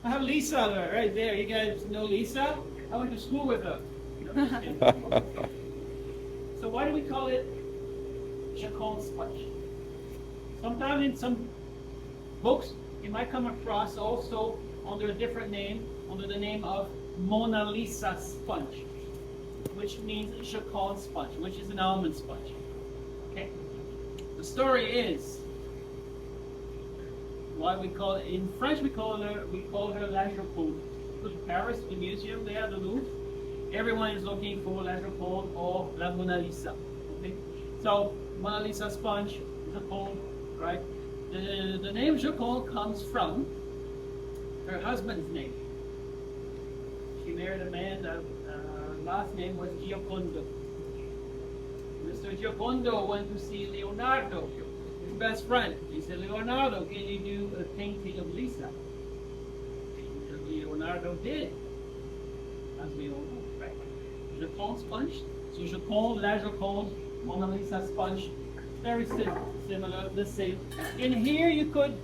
I have Lisa right there. You guys know Lisa? I went to school with her. So why do we call it Joconde sponge? Sometimes in some books, you might come across also under a different name, under the name of Mona Lisa sponge, which means Joconde sponge, which is an almond sponge. Okay. The story is why we call it in French. We call her La Joconde. Go to Paris, the museum there, the Louvre. Everyone is looking for La Joconde or La Mona Lisa. Okay. So Mona Lisa sponge, Joconde, right? The name Joconde comes from her husband's name. She married a man that last name was Joconde. Mr. Joconde went to see Leonardo, his best friend. He said, Leonardo, can you do a painting of Lisa? And Leonardo did, as we all know, right? Joconde sponge. So Joconde, La Joconde, Mona Lisa sponge. Very similar, the same. In here you could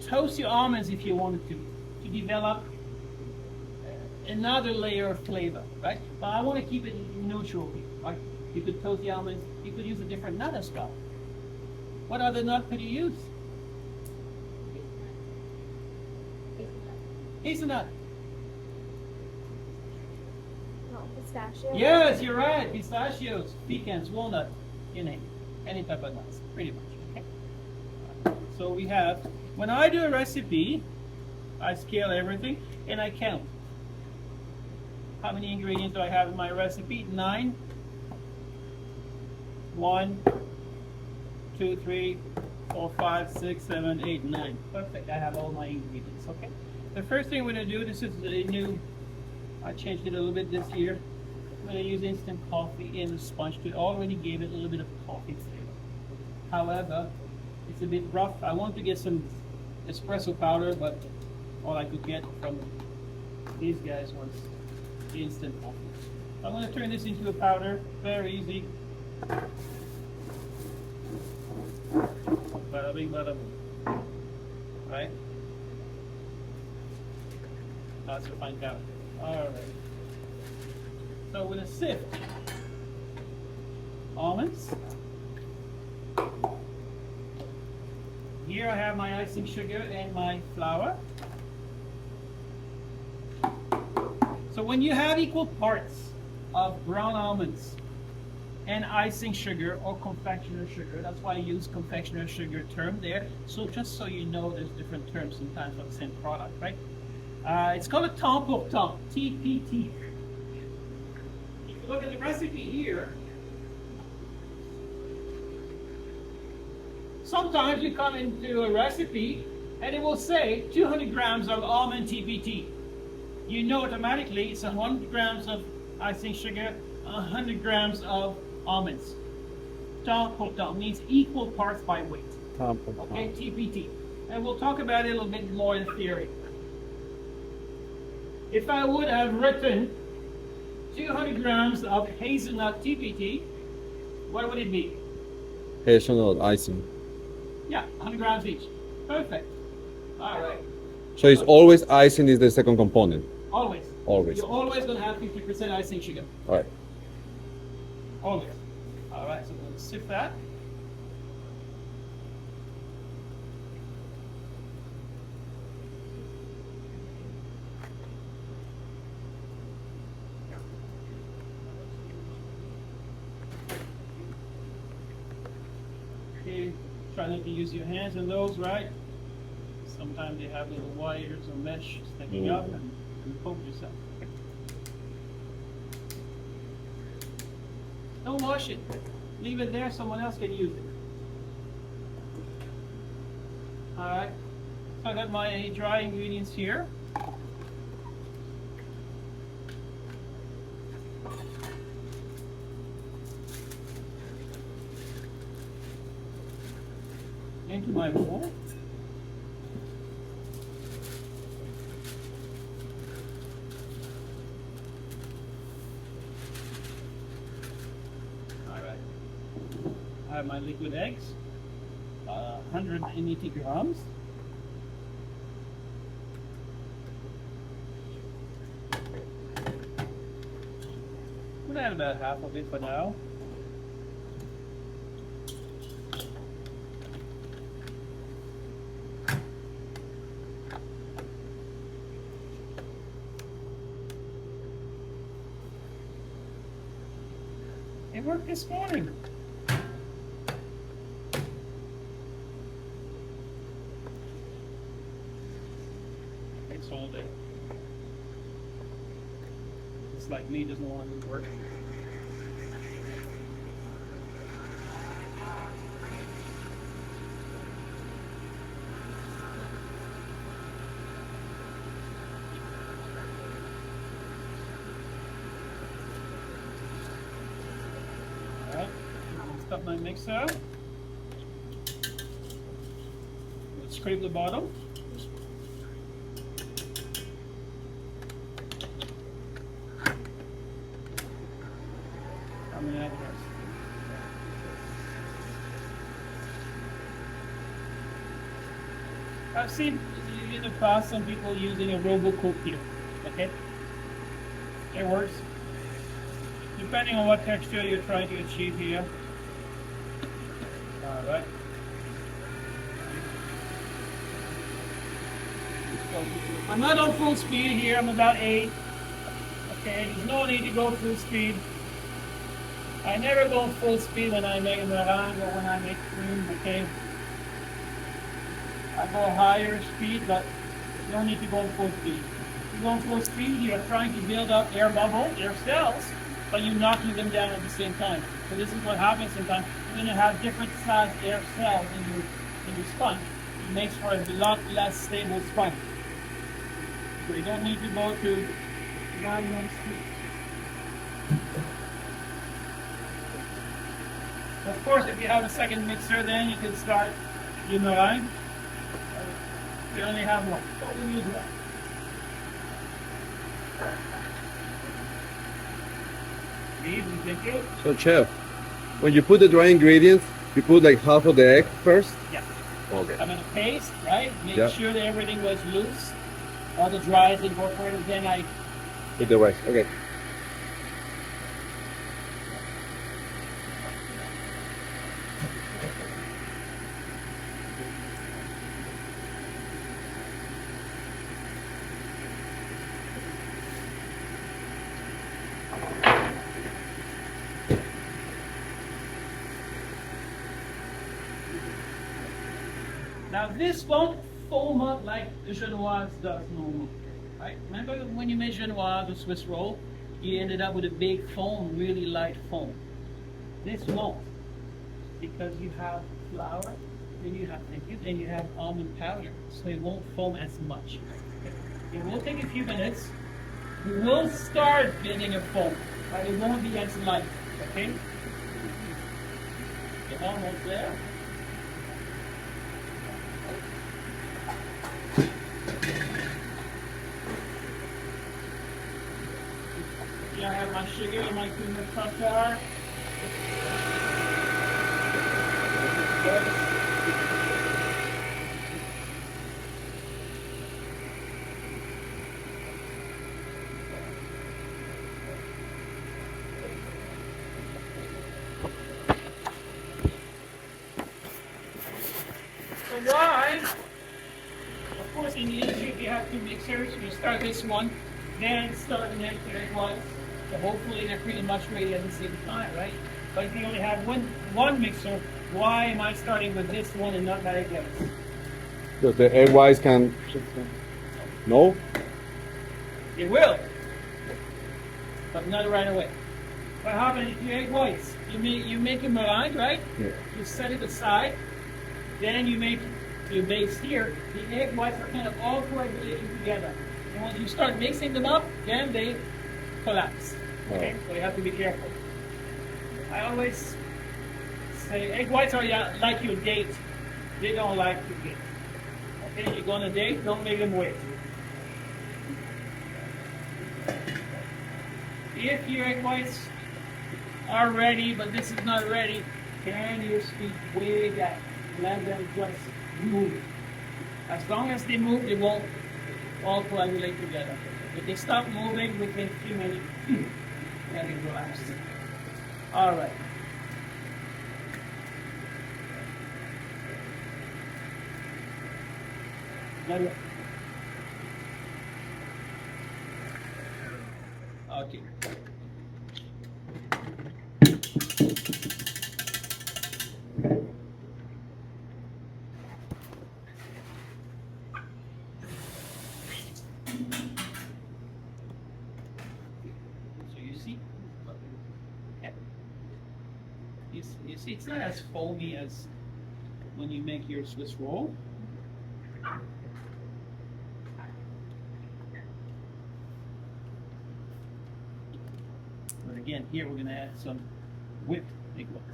toast your almonds if you wanted to develop another layer of flavor, right? But I want to keep it neutral, right? You could toast the almonds. You could use a different nut as well. What other nut could you use? Hazelnut. No, pistachio. Yes, you're right. Pistachios, pecans, walnut, you name it. Any type of nuts, pretty much. Okay. So we have, when I do a recipe, I scale everything and I count. How many ingredients do I have in my recipe? 9. 1, 2, 3, 4, 5, 6, 7, 8, 9. Perfect. I have all my ingredients. Okay. The first thing we're going to do, this is a new, I changed it a little bit this year. I'm going to use instant coffee in the sponge to already gave it a little bit of coffee flavor. However, it's a bit rough. I want to get some espresso powder, but all I could get from these guys was instant coffee. I'm going to turn this into a powder. Very easy. Bada bing, bada boom. Right? That's a fine powder. Alright. So we're going to sift almonds. Here I have my icing sugar and my flour. So when you have equal parts of ground almonds and icing sugar or confectioner sugar, that's why I use confectioner sugar term there. So just so you know, there's different terms sometimes for the same product, right? It's called a temps pour temps, TPT. If you look at the recipe here, sometimes you come into a recipe and it will say 200 grams of almond TPT. You know automatically it's 100 grams of icing sugar, 100 grams of almonds. Temps pour temps means equal parts by weight. Okay, TPT. And we'll talk about it a little bit more in theory. If I would have written 200 grams of hazelnut TPT, what would it be? Hazelnut icing. Yeah, 100 grams each. Perfect. All right. So it's always icing is the second component. Always. Always. You're always going to have 50% icing sugar. All right. Always. All right, so we're going to sift that. Okay, try not to use your hands in those, right? Sometimes they have little wires or mesh sticking up and poke yourself. Don't wash it. Leave it there, someone else can use it. Alright, so I got my dry ingredients here. Into my bowl. I have my liquid eggs, 180 grams. add about half of it for now. It worked this morning. It's all day. It's like me doesn't want to work. Alright, stop my mixer. Let's scrape the bottom. I'm gonna add the rest. I've seen in the past some people using a RoboCook here. Okay, it works. Depending on what texture you're trying to achieve here. Alright. So, I'm not on full speed here, I'm about 8. Okay, there's no need to go full speed. I never go full speed when I make a meringue or when I make cream, okay? I go higher speed, but you don't need to go full speed. If you go full speed, you're trying to build up air bubbles, air cells, but you're knocking them down at the same time. So this is what happens sometimes. You're going to have different sized air cells in your sponge. It makes for a lot less stable sponge. So you don't need to go to maximum speed. Of course, if you have a second mixer, then you can start your meringue. We only have one, so we use one. So chef, when you put the dry ingredients, you put like half of the egg first? Yeah. Okay. I'm gonna paste, right? Make Yeah. sure that everything was loose. All the dry is incorporated, then I With the rice, okay. now this won't foam up like the Genoise does normally, right? Remember when you made Genoise, the Swiss roll, you ended up with a big foam, really light foam. This won't, because you have flour, then you have almond powder, so it won't foam as much. It will take a few minutes. We will start building a foam, but it won't be as light, okay? You're almost there. Here I have my sugar and my cream of tartar. So why? Of course, in the industry, if you have two mixers, you start this one, then start the next one. So hopefully they're pretty much ready at the same time, right? But if you only have one mixer, why am I starting with this one and not that again? Because the egg whites can... No? It will, but not right away. What happens if you egg whites? You make a meringue, right? Yeah. You set it aside, then you make your base here. The egg whites are kind of all coagulating together. And once you start mixing them up, then they collapse. Okay, so you have to be careful. I always say egg whites are like your date. They don't like to date. Okay, you go on a date, don't make them wait. If your egg whites are ready, but this is not ready, turn your speed way down. Let them just move. As long as they move, they won't all coagulate together. If they stop moving within a few minutes, Let it relax. All right. Let it- Okay. So you see, okay. You see, it's not as foamy as when you make your Swiss roll. But again, here we're going to add some whipped egg whites.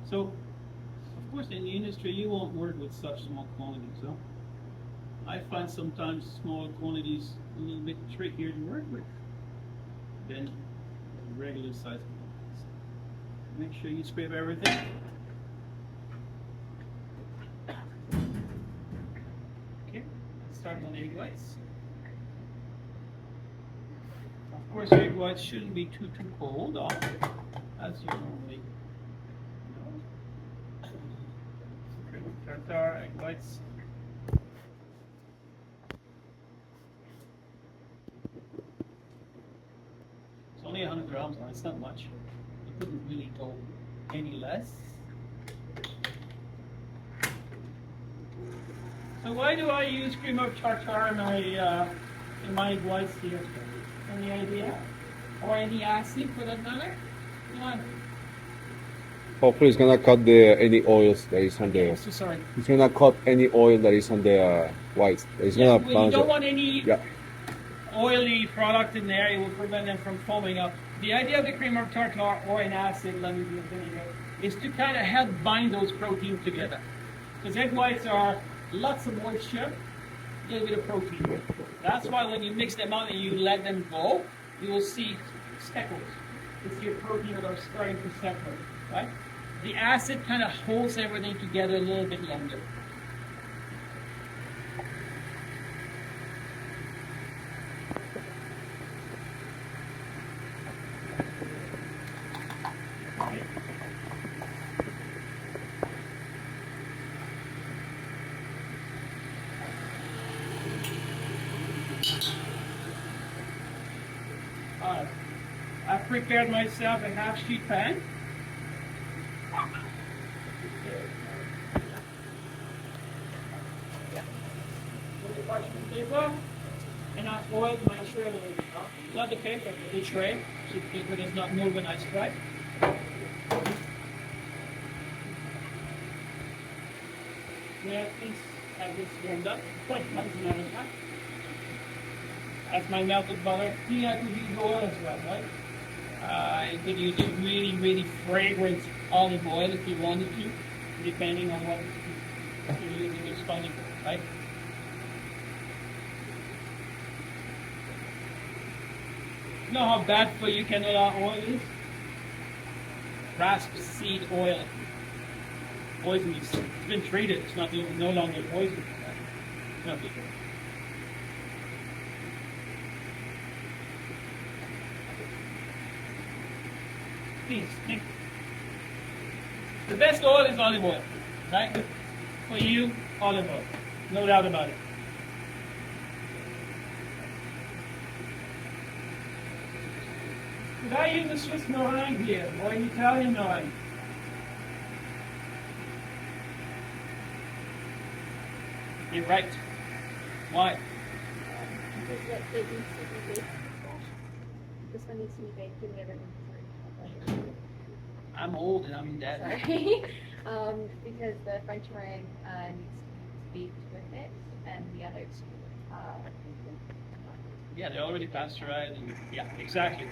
So, of course, in the industry, you won't work with such small quantities. So, I find sometimes small quantities a little bit trickier to work with than regular size quantities. Make sure you scrape everything. Okay, let's start on egg whites. Of course, egg whites shouldn't be too cold, as you normally know. Tartar, egg whites. It's only 100 grams, it's not much. You couldn't really go any less. So why do I use cream of tartar in my egg whites here? Any idea? Or any acid for that matter? None. Hopefully, it's gonna cut the any oils that is on Okay, the. so sorry. It's gonna cut any oil that is on the whites. It's Yeah, gonna well, you balance don't it. want any Yeah. oily product in there. It will prevent them from foaming up. The idea of the cream of tartar or an acid, lemon vinegar, is to kind of help bind those proteins together. Because egg whites are lots of moisture, a little bit of protein. That's why when you mix them out and you let them go, you will see speckles. It's your protein that are starting to separate, right? The acid kind of holds everything together a little bit longer. I've prepared myself a half-sheet pan. Parchment paper, and I oiled my tray a little bit. Not the paper, but the tray, so the paper does not move when I strike. Yeah, please have this warmed up. Quite nice, as a matter of fact. That's my melted butter. You could use oil as well, right? You could use a really, really fragrant olive oil if you wanted to, depending on what you're using your spelling, right? You know how bad for you canola oil is? Rapeseed oil. Poisonous. It's been treated. It's not no longer poisonous. It's not good. Please, think. The best oil is olive oil, right? For you, olive oil. No doubt about it. Did I use a Swiss meringue here, or an Italian meringue? You're right. Why? Because it needs to be baked fresh. This one needs to be baked in the other one. I'm old and I'm dead. Sorry. Because the French meringue needs to be baked with it, and the others. Yeah, they're already pasteurized. And, yeah, exactly.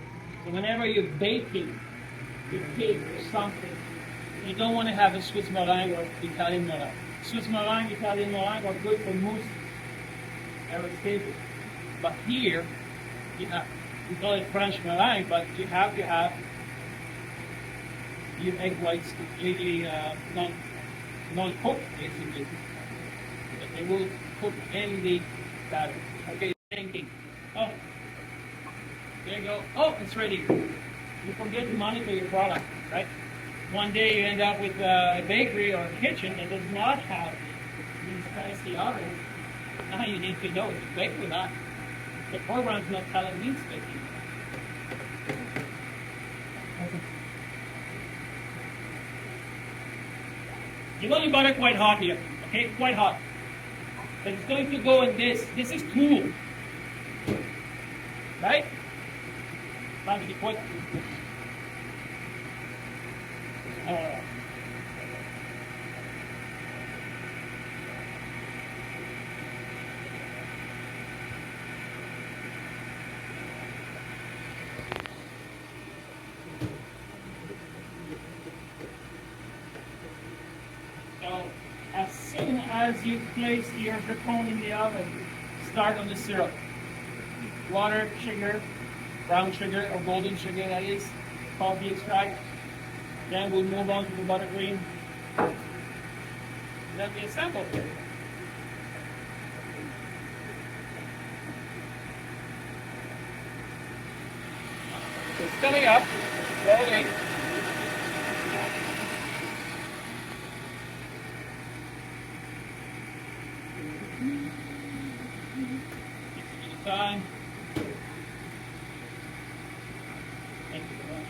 So whenever you're baking your cake or something, you don't want to have a Swiss meringue or Italian meringue. Swiss meringue, Italian meringue are good for mousse very stable. But here, you have, we call it French meringue, but you have to have your egg whites completely non-cooked, basically. But they will cook in the batter. Okay, thinking. Oh, there you go. Oh, it's ready. You forget to monitor your product, right? One day you end up with a bakery or a kitchen that does not have these fancy ovens. Now you need to know if it's baked or not. The program's not telling me it's baking. You're going to butter quite hot here, okay? Quite hot. But it's going to go in this. This is cool. Right? Time to be quick. So, as soon as you place your Joconde in the oven, start on the syrup. Water, sugar, brown sugar or golden sugar, that is, coffee extract. Then we'll move on to the buttercream. Then we assemble. It's coming up. Ready. Time. Thank you very much.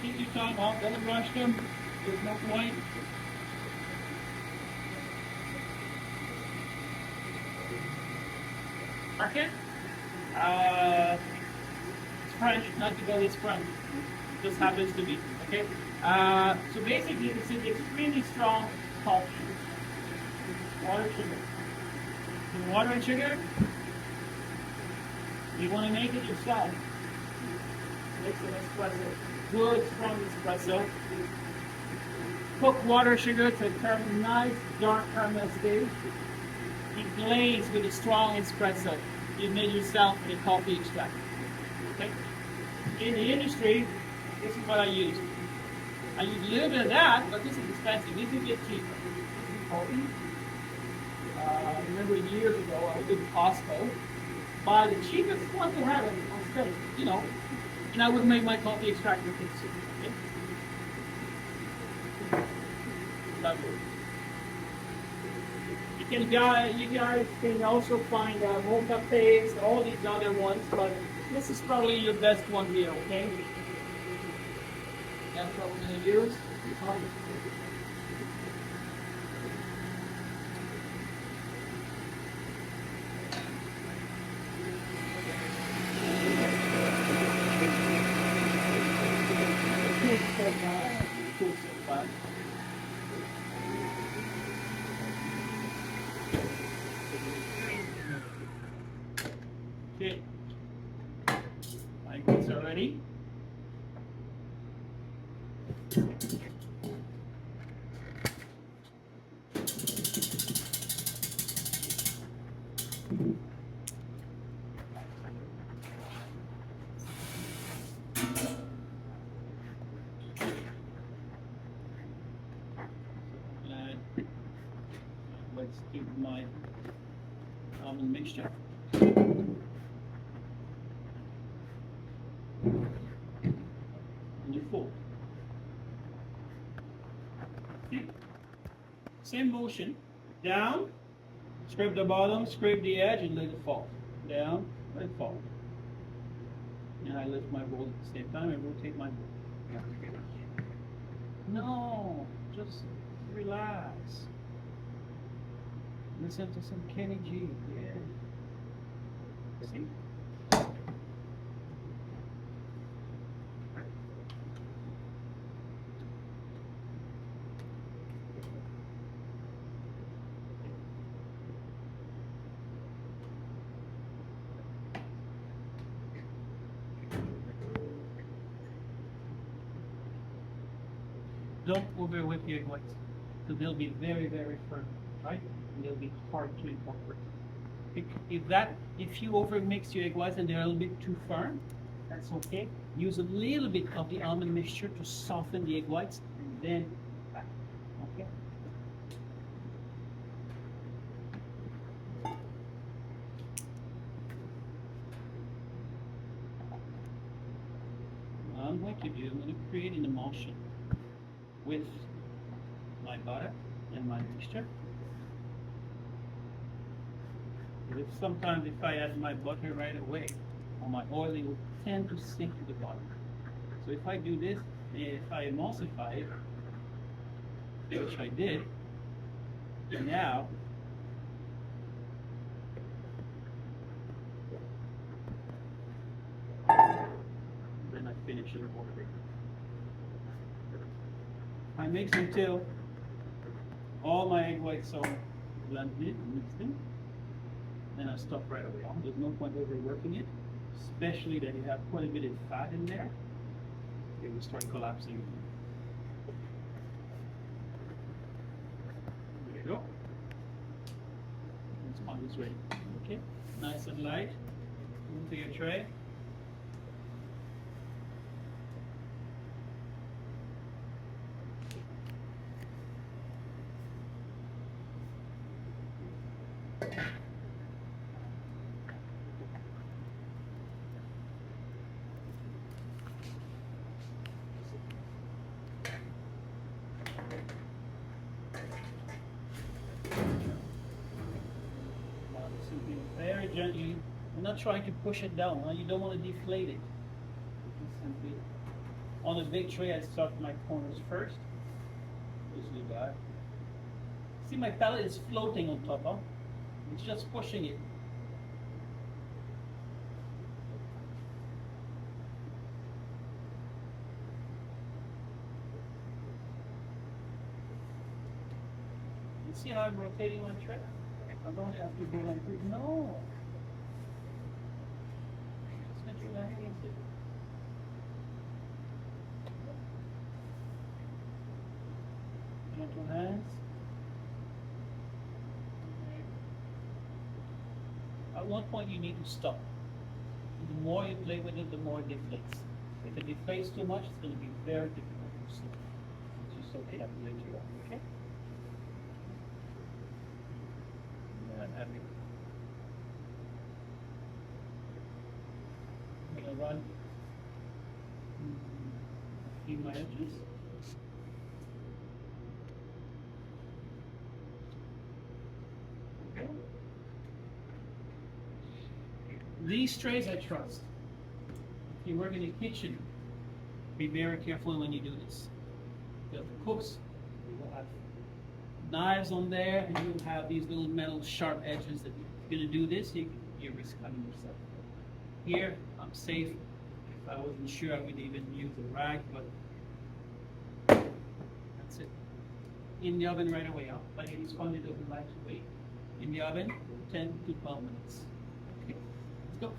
Keep your time off, don't rush them. There's no point. Market? It's French, not because it's French. Just happens to be, okay? So basically, this is extremely strong coffee. Water, sugar. The water and sugar, you want to make it yourself. Make some espresso. Good, strong espresso. Cook water, sugar to a nice dark caramel stage. You glaze with a strong espresso. You made yourself a coffee extract. Okay? In the industry, this is what I use. I use a little bit of that, but this is expensive. This is a bit cheaper. This is coffee. I remember years ago, I was in Costco. Buy the cheapest one to have on stage, you know. And I would make my coffee extract with this. Okay? Lovely. You guys can also find mocha paste, all these other ones, but this is probably your best one here, okay? That's what we're going to use. Okay, my goods are ready. Let's do my almond mixture. And you fold. See? Same motion. Down, scrape the bottom, scrape the edge, and let it fall. Down, let it fall. And I lift my bowl at the same time and rotate my bowl. No, just relax. Listen to some Kenny G. Yeah. See? Don't overwhip your egg whites, because they'll be very, very firm, right? And they'll be hard to incorporate. If you overmix your egg whites and they're a little bit too firm, that's okay. Use a little bit of the almond mixture to soften the egg whites, and then back. Okay. What I'm going to do, I'm going to create an emulsion with my butter and my mixture. Sometimes if I add my butter right away or my oil, it will tend to sink to the bottom. So if I do this, if I emulsify it, which I did, now then I finish it over. I mix until all my egg whites are blended and mixed in. Then I stop right away. There's no point overworking it, especially that you have quite a bit of fat in there. It will start collapsing. There you go. This one is ready. Okay, nice and light. Into your tray. Very gently. I'm not trying to push it down. You don't want to deflate it. Simply, on a big tray, I start my corners first. Just do that. See, my palette is floating on top, huh? It's just pushing it. You see how I'm rotating my tray? I don't have to go like this. No. Just relax it. Gentle hands. At one point you need to stop. The more you play with it, the more it deflates. If it deflates too much, it's going to be very difficult to see. It's just okay. Have to let you go. Okay? Happy. I'm going to run a few my edges. Okay. These trays I trust. If you work in the kitchen, be very careful when you do this. Because the cooks will have knives on there, and you'll have these little metal sharp edges that if you're going to do this, you risk cutting yourself. Here, I'm safe. If I wasn't sure, I would even use a rag, but that's it. In the oven right away, but it's Joconde doesn't like to wait. In the oven, 10 to 12 minutes. Okay, let's go.